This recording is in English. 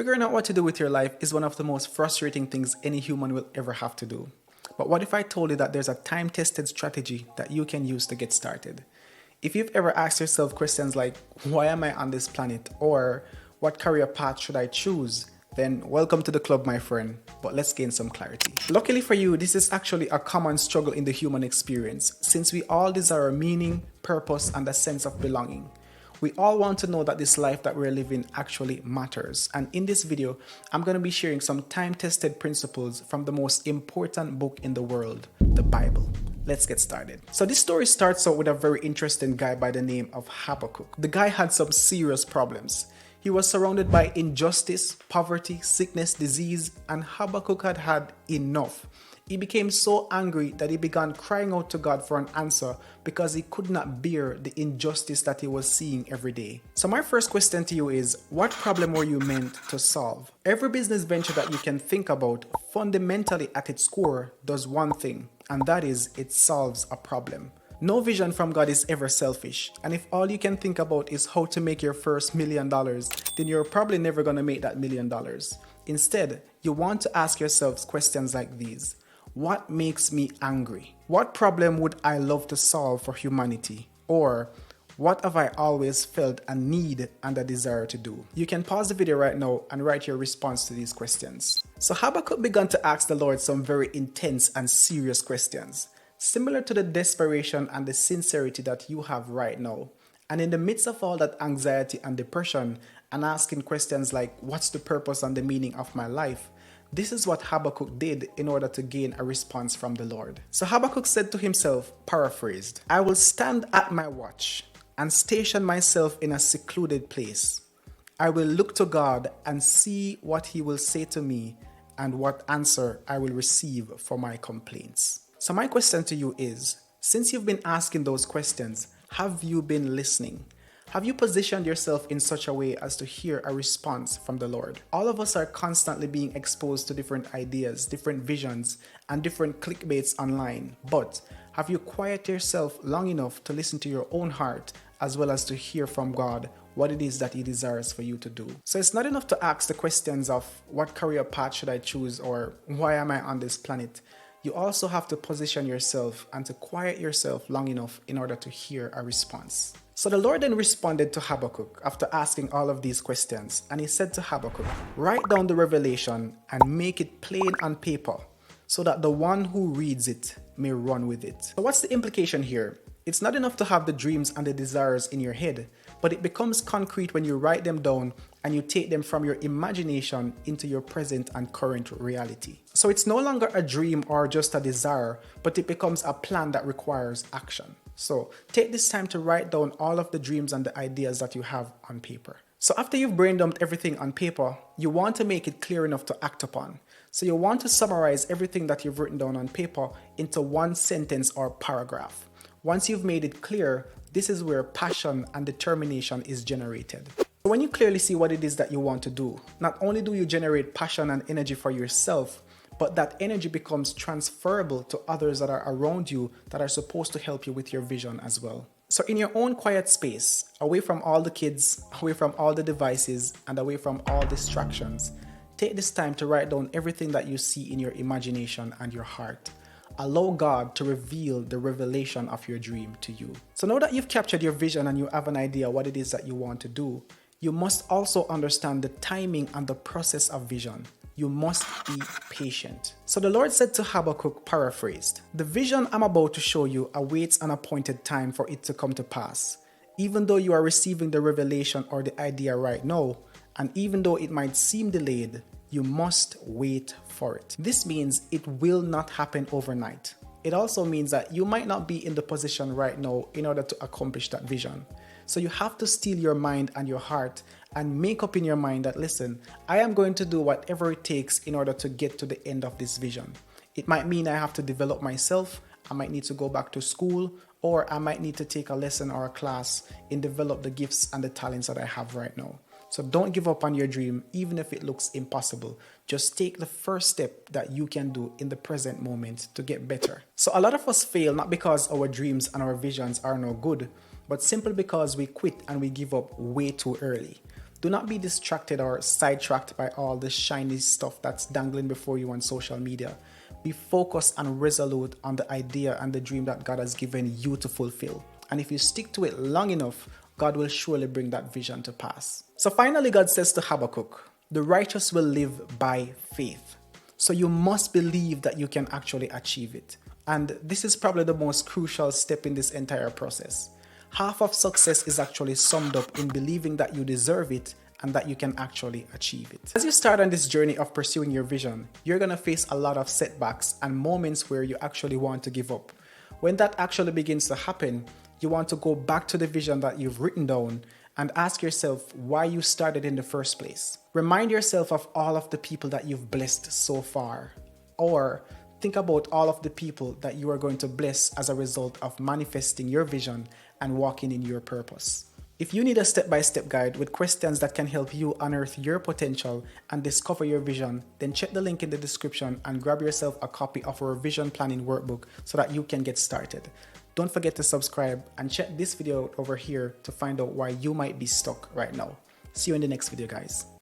Figuring out what to do with your life is one of the most frustrating things any human will ever have to do. But what if I told you that there's a time-tested strategy that you can use to get started? If you've ever asked yourself questions like, why am I on this planet? Or what career path should I choose? Then welcome to the club, my friend, but let's gain some clarity. Luckily for you, this is actually a common struggle in the human experience, since we all desire meaning, purpose, and a sense of belonging. We all want to know that this life that we're living actually matters. And in this video, I'm going to be sharing some time-tested principles from the most important book in the world, the Bible. Let's get started. So this story starts out with a very interesting guy by the name of Habakkuk. The guy had some serious problems. He was surrounded by injustice, poverty, sickness, disease, and Habakkuk had had enough. He became so angry that he began crying out to God for an answer because he could not bear the injustice that he was seeing every day. So my first question to you is, what problem were you meant to solve? Every business venture that you can think about fundamentally at its core does one thing, and that is it solves a problem. No vision from God is ever selfish, and if all you can think about is how to make your first $1 million, then you're probably never going to make that $1 million. Instead, you want to ask yourselves questions like these. What makes me angry? What problem would I love to solve for humanity? Or what have I always felt a need and a desire to do? You can pause the video right now and write your response to these questions. So Habakkuk began to ask the Lord some very intense and serious questions, similar to the desperation and the sincerity that you have right now. And in the midst of all that anxiety and depression and asking questions like, what's the purpose and the meaning of my life? This is what Habakkuk did in order to gain a response from the Lord. So Habakkuk said to himself, paraphrased, I will stand at my watch and station myself in a secluded place. I will look to God and see what he will say to me and what answer I will receive for my complaints. So my question to you is, since you've been asking those questions, have you been listening? Have you positioned yourself in such a way as to hear a response from the Lord? All of us are constantly being exposed to different ideas, different visions, and different clickbaits online. But have you quieted yourself long enough to listen to your own heart as well as to hear from God what it is that he desires for you to do? So it's not enough to ask the questions of what career path should I choose or why am I on this planet? You also have to position yourself and to quiet yourself long enough in order to hear a response. So the Lord then responded to Habakkuk after asking all of these questions, and he said to Habakkuk, write down the revelation and make it plain on paper so that the one who reads it may run with it. So what's the implication here? It's not enough to have the dreams and the desires in your head, but it becomes concrete when you write them down and you take them from your imagination into your present and current reality. So it's no longer a dream or just a desire, but it becomes a plan that requires action. So take this time to write down all of the dreams and the ideas that you have on paper. So after you've brain dumped everything on paper, you want to make it clear enough to act upon. So you want to summarize everything that you've written down on paper into one sentence or paragraph. Once you've made it clear, this is where passion and determination is generated. When you clearly see what it is that you want to do, not only do you generate passion and energy for yourself, but that energy becomes transferable to others that are around you that are supposed to help you with your vision as well. So in your own quiet space, away from all the kids, away from all the devices, and away from all distractions, take this time to write down everything that you see in your imagination and your heart. Allow God to reveal the revelation of your dream to you. So now that you've captured your vision and you have an idea what it is that you want to do, you must also understand the timing and the process of vision. You must be patient. So the Lord said to Habakkuk, paraphrased, the vision I'm about to show you awaits an appointed time for it to come to pass. Even though you are receiving the revelation or the idea right now, and even though it might seem delayed, you must wait for it. This means it will not happen overnight. It also means that you might not be in the position right now in order to accomplish that vision. So you have to steel your mind and your heart and make up in your mind that, listen, I am going to do whatever it takes in order to get to the end of this vision. It might mean I have to develop myself, I might need to go back to school, or I might need to take a lesson or a class in develop the gifts and the talents that I have right now. So don't give up on your dream, even if it looks impossible. Just take the first step that you can do in the present moment to get better. So a lot of us fail not because our dreams and our visions are no good, but simply because we quit and we give up way too early. Do not be distracted or sidetracked by all the shiny stuff that's dangling before you on social media. Be focused and resolute on the idea and the dream that God has given you to fulfill. And if you stick to it long enough, God will surely bring that vision to pass. So finally, God says to Habakkuk, the righteous will live by faith. So you must believe that you can actually achieve it. And this is probably the most crucial step in this entire process. Half of success is actually summed up in believing that you deserve it and that you can actually achieve it. As you start on this journey of pursuing your vision, you're going to face a lot of setbacks and moments where you actually want to give up. When that actually begins to happen, you want to go back to the vision that you've written down and ask yourself why you started in the first place. Remind yourself of all of the people that you've blessed so far, or think about all of the people that you are going to bless as a result of manifesting your vision and walking in your purpose. If you need a step-by-step guide with questions that can help you unearth your potential and discover your vision, then check the link in the description and grab yourself a copy of our vision planning workbook so that you can get started. Don't forget to subscribe and check this video out over here to find out why you might be stuck right now. See you in the next video, guys.